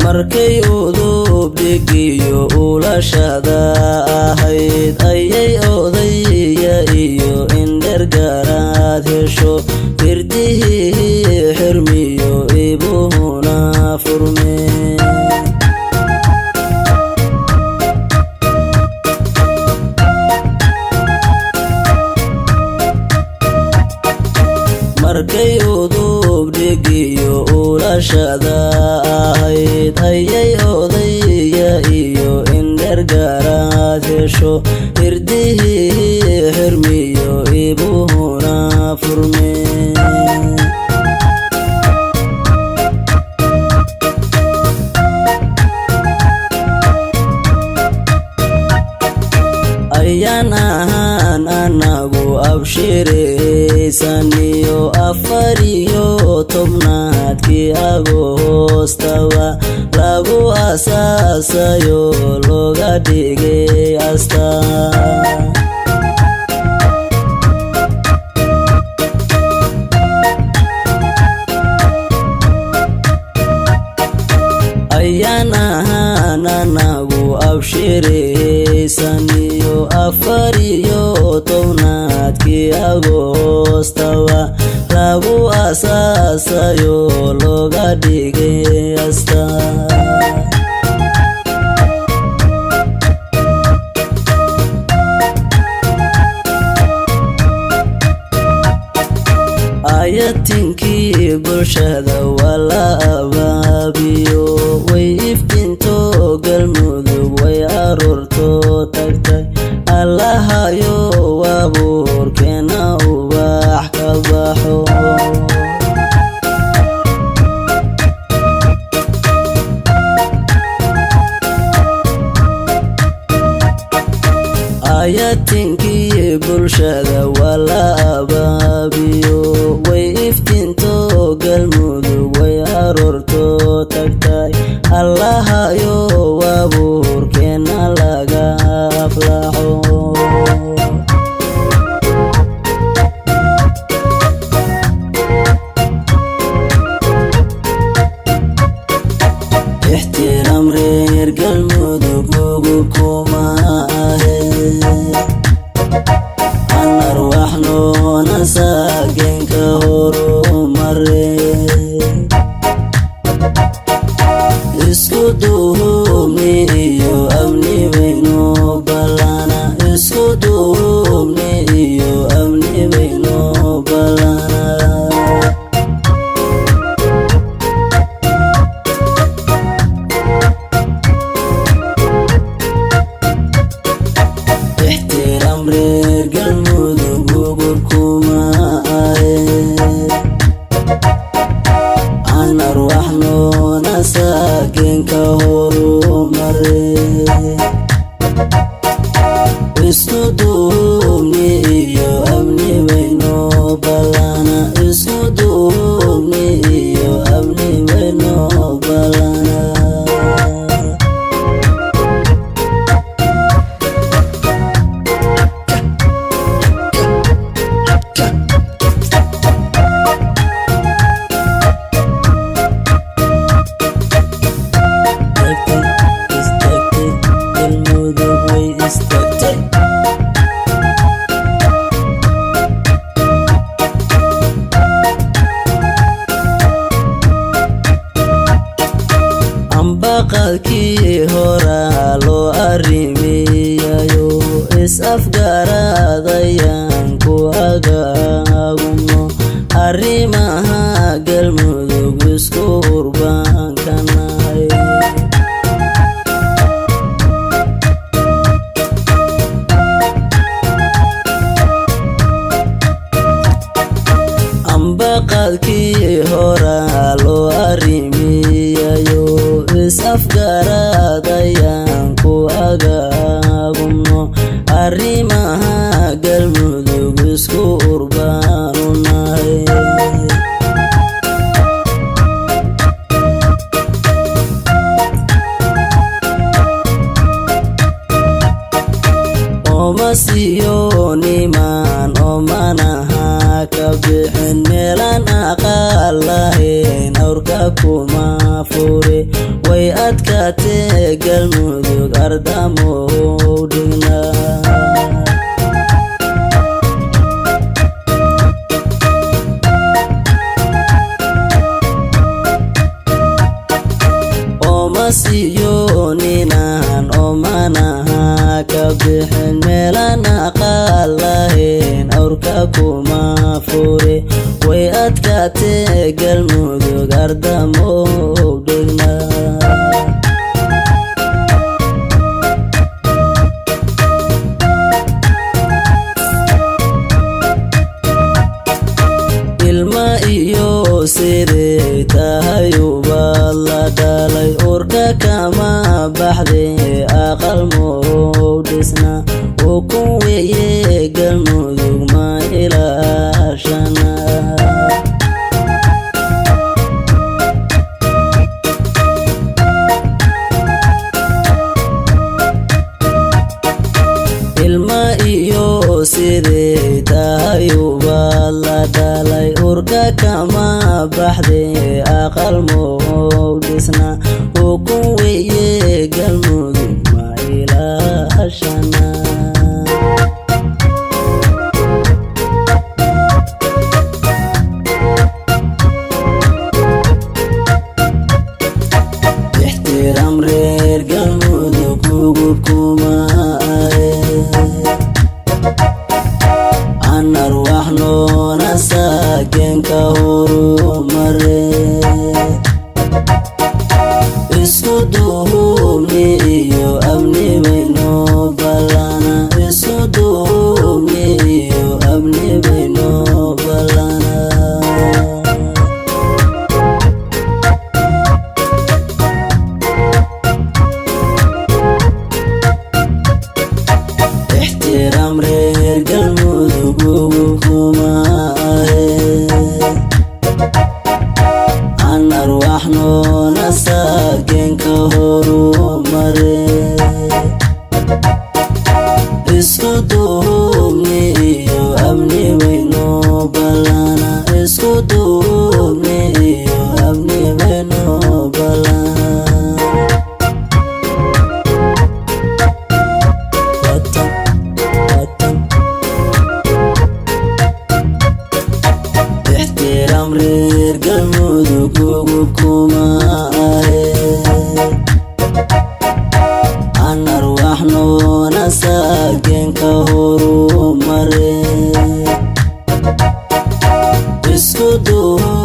markay udub dhigiyo ulashada ahayd ayay odaya iyo indhergaraad hesho irdihii xirmiyo ibuhuna furmeen markay udub dhigiyo ulashada ahayd ayay odaya iyo indhergaraad hesho irdihii xirmiyo ibuhuna furmeen ayaan ahaan anagu abshiraysaniyo afariyo tobnaadkii agoostaba lagu asaasayo looga dhigay astaan ayaan ahaan anagu abshiraysaniyo afariyo tobnaadkii agoostaba lagu asaasayo looga dhigay astaan ayatinkii bulshada waa la abaabiyo way iftinto galmudug way aroorto tagtay allahayo abuurkeena ubax ka baxo ayatinkii bulshada waa la abaabiyo way iftinto galmudug way aroorto tagtay allahayo abuurkeena laga aflaxo ixtiraam reer galmudug ugu kuma ahe anarwaxnoona saagenka horumare isku duubni iyo amni bayno balana isku duubni iyo amni bayno balana ixtiraam reer galmudug ugu kuma ahe anarwaxnoona saagenka horumare isku duubni iyo amni bayno balana isku duubni iyo amni bayno balana ambaqadkii horaa loo arrimiyayo is-afgaradayaan ku agaagumo arrimaha galmudug isku urbaankanahay ambaqadkii horaa loo arrimiyayo is-afgaradayaan ku agaagumno arrimaha galmudug isku urbaanunahay omasiyo niman omanaha ka bixin meelan aqal lahayn awrka kuma fure way adkaatee galmudug ardamow dhignaa Omasiyoninan omanaha kabixin meelan aqal lahayn awrka kuma fure way adkaatee galmudug ardamow dhignaa ilma iyo sidee tahay ubad la dhalay urka kama baxday aqal mow dhisna ukun weeye galmudug ma ilaashana ilma iyo sidee tahay ubad la dhalay urka kama baxday aqal mow dhisna ukun weeye galmudug ma ilaashana ixtiraam reer galmudug ugu kuma arwax noona saakeenka horumare isku duubni iyo amni bayno ballana isku duubni iyo amni bayno ballana ixtiraam reer galmudug ugu kuma arwax noona saakeenka horumare isku duubni iyo amni bayno ballana isku duubni iyo amni bayno ballana ixtiraam reer galmudug ugu kuma arwax noona saakeenka horumare isku duub